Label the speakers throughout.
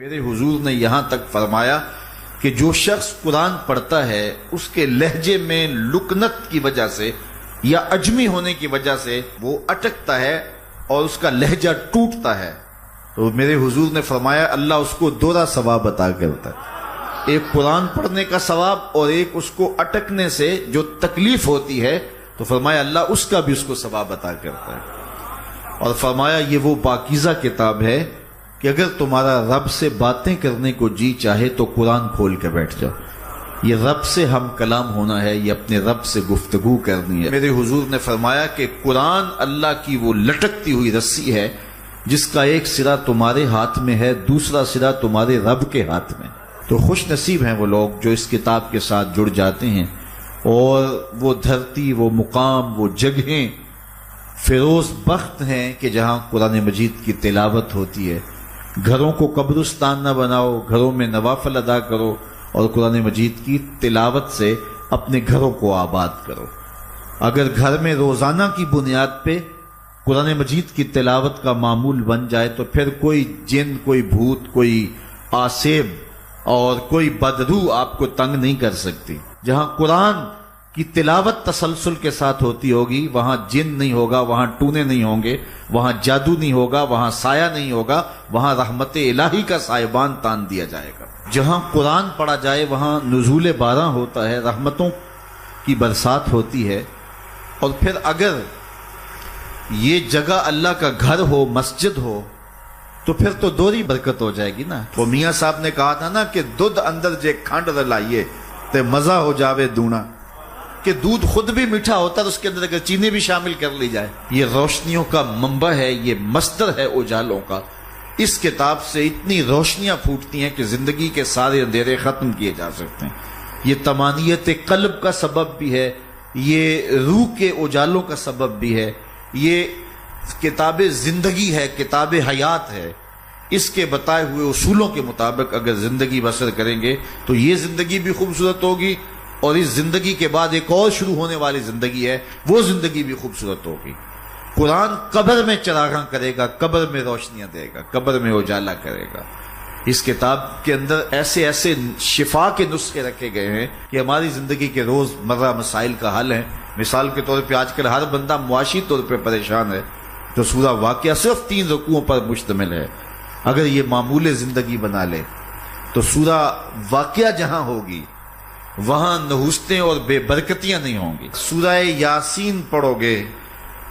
Speaker 1: میرے حضور نے یہاں تک فرمایا کہ جو شخص قرآن پڑھتا ہے اس کے لہجے میں لکنت کی وجہ سے یا عجمی ہونے کی وجہ سے وہ اٹکتا ہے اور اس کا لہجہ ٹوٹتا ہے، تو میرے حضور نے فرمایا اللہ اس کو دوہرا ثواب عطا کرتا ہے، ایک قرآن پڑھنے کا ثواب اور ایک اس کو اٹکنے سے جو تکلیف ہوتی ہے، تو فرمایا اللہ اس کا بھی اس کو ثواب عطا کرتا ہے۔ اور فرمایا یہ وہ پاکیزہ کتاب ہے کہ اگر تمہارا رب سے باتیں کرنے کو جی چاہے تو قرآن کھول کے بیٹھ جاؤ، یہ رب سے ہم کلام ہونا ہے، یہ اپنے رب سے گفتگو کرنی ہے۔ میرے حضور نے فرمایا کہ قرآن اللہ کی وہ لٹکتی ہوئی رسی ہے جس کا ایک سرا تمہارے ہاتھ میں ہے، دوسرا سرا تمہارے رب کے ہاتھ میں۔ تو خوش نصیب ہیں وہ لوگ جو اس کتاب کے ساتھ جڑ جاتے ہیں اور وہ دھرتی، وہ مقام، وہ جگہیں فیروز بخت ہیں کہ جہاں قرآن مجید کی تلاوت ہوتی ہے۔ گھروں کو قبرستان نہ بناؤ، گھروں میں نوافل ادا کرو اور قرآن مجید کی تلاوت سے اپنے گھروں کو آباد کرو۔ اگر گھر میں روزانہ کی بنیاد پہ قرآن مجید کی تلاوت کا معمول بن جائے تو پھر کوئی جن، کوئی بھوت، کوئی آسیب اور کوئی بدروح آپ کو تنگ نہیں کر سکتی۔ جہاں قرآن کی تلاوت تسلسل کے ساتھ ہوتی ہوگی وہاں جن نہیں ہوگا، وہاں ٹونے نہیں ہوں گے، وہاں جادو نہیں ہوگا، وہاں سایہ نہیں ہوگا، وہاں رحمت الہی کا سائبان تان دیا جائے گا۔ جہاں قرآن پڑھا جائے وہاں نزول باران ہوتا ہے، رحمتوں کی برسات ہوتی ہے۔ اور پھر اگر یہ جگہ اللہ کا گھر ہو، مسجد ہو، تو پھر تو دوہری برکت ہو جائے گی نا۔ وہ میاں صاحب نے کہا تھا نا کہ دودھ اندر جے کھنڈ رلائیے تے مزہ ہو جاوے دونا، کہ دودھ خود بھی میٹھا ہوتا ہے تو اس کے اندر اگر چینی بھی شامل کر لی جائے۔ یہ روشنیوں کا منبع ہے، یہ مصدر ہے اجالوں کا۔ اس کتاب سے اتنی روشنیاں پھوٹتی ہیں کہ زندگی کے سارے اندھیرے ختم کیے جا سکتے ہیں۔ یہ طمانیت قلب کا سبب بھی ہے، یہ روح کے اجالوں کا سبب بھی ہے، یہ کتاب زندگی ہے، کتاب حیات ہے۔ اس کے بتائے ہوئے اصولوں کے مطابق اگر زندگی بسر کریں گے تو یہ زندگی بھی خوبصورت ہوگی، اور اس زندگی کے بعد ایک اور شروع ہونے والی زندگی ہے، وہ زندگی بھی خوبصورت ہوگی۔ قرآن قبر میں چراغاں کرے گا، قبر میں روشنیاں دے گا، قبر میں اجالا کرے گا۔ اس کتاب کے اندر ایسے ایسے شفا کے نسخے رکھے گئے ہیں کہ ہماری زندگی کے روز مرہ مسائل کا حل ہے۔ مثال کے طور پہ آج کل ہر بندہ معاشی طور پہ پریشان ہے، تو سورہ واقعہ صرف 3 رکوعوں پر مشتمل ہے۔ اگر یہ معمول زندگی بنا لے تو سورہ واقعہ جہاں ہوگی وہاں نحوستیں اور بے برکتیاں نہیں ہوں گی۔ سورہ یاسین پڑھو گے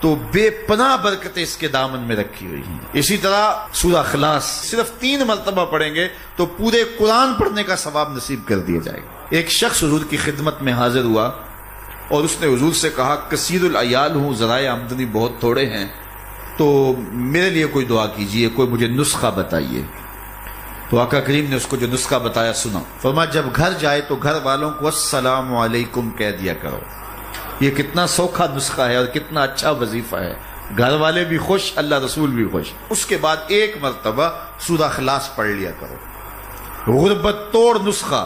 Speaker 1: تو بے پناہ برکتیں اس کے دامن میں رکھی ہوئی ہیں۔ اسی طرح سورہ اخلاص صرف 3 مرتبہ پڑھیں گے تو پورے قرآن پڑھنے کا ثواب نصیب کر دیا جائے گا۔ ایک شخص حضور کی خدمت میں حاضر ہوا اور اس نے حضور سے کہا کثیر العیال ہوں، ذرائع آمدنی بہت تھوڑے ہیں، تو میرے لیے کوئی دعا کیجئے، کوئی مجھے نسخہ بتائیے۔ تو آقا کریم نے اس کو جو نسخہ بتایا سنا۔ فرمایا جب گھر جائے تو گھر والوں کو السلام علیکم کہہ دیا کرو۔ یہ کتنا سوکھا نسخہ ہے اور کتنا اچھا وظیفہ ہے، گھر والے بھی خوش، اللہ رسول بھی خوش۔ اس کے بعد 1 مرتبہ سورہ اخلاص پڑھ لیا کرو۔ غربت توڑ نسخہ،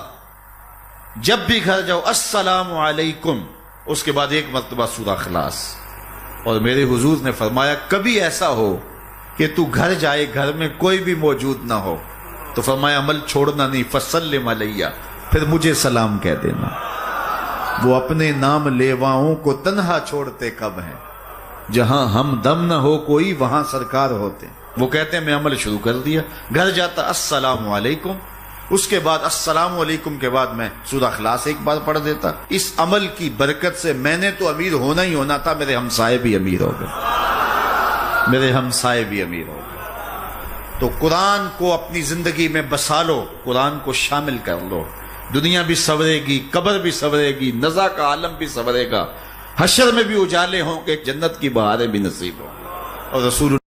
Speaker 1: جب بھی گھر جاؤ السلام علیکم، اس کے بعد 1 مرتبہ سورہ اخلاص۔ اور میرے حضور نے فرمایا کبھی ایسا ہو کہ تو گھر جائے، گھر میں کوئی بھی موجود نہ ہو، تو فرمایا عمل چھوڑنا نہیں، فسلم علیہ، پھر مجھے سلام کہہ دینا۔ وہ اپنے نام لیواؤں کو تنہا چھوڑتے کب ہیں، جہاں ہم دم نہ ہو کوئی وہاں سرکار ہوتے۔ وہ کہتے ہیں میں عمل شروع کر دیا، گھر جاتا السلام علیکم، اس کے بعد السلام علیکم کے بعد میں سورہ اخلاص 1 بار پڑھ دیتا۔ اس عمل کی برکت سے میں نے تو امیر ہونا ہی ہونا تھا، میرے ہمسائے بھی امیر ہو گئے، میرے ہمسائے بھی امیر ہو گئے۔ تو قرآن کو اپنی زندگی میں بسا لو، قرآن کو شامل کر لو، دنیا بھی سنورے گی، قبر بھی سنورے گی، نزا کا عالم بھی سنورے گا، حشر میں بھی اجالے ہوں گے، جنت کی بہاریں بھی نصیب ہوں گی۔ اور رسول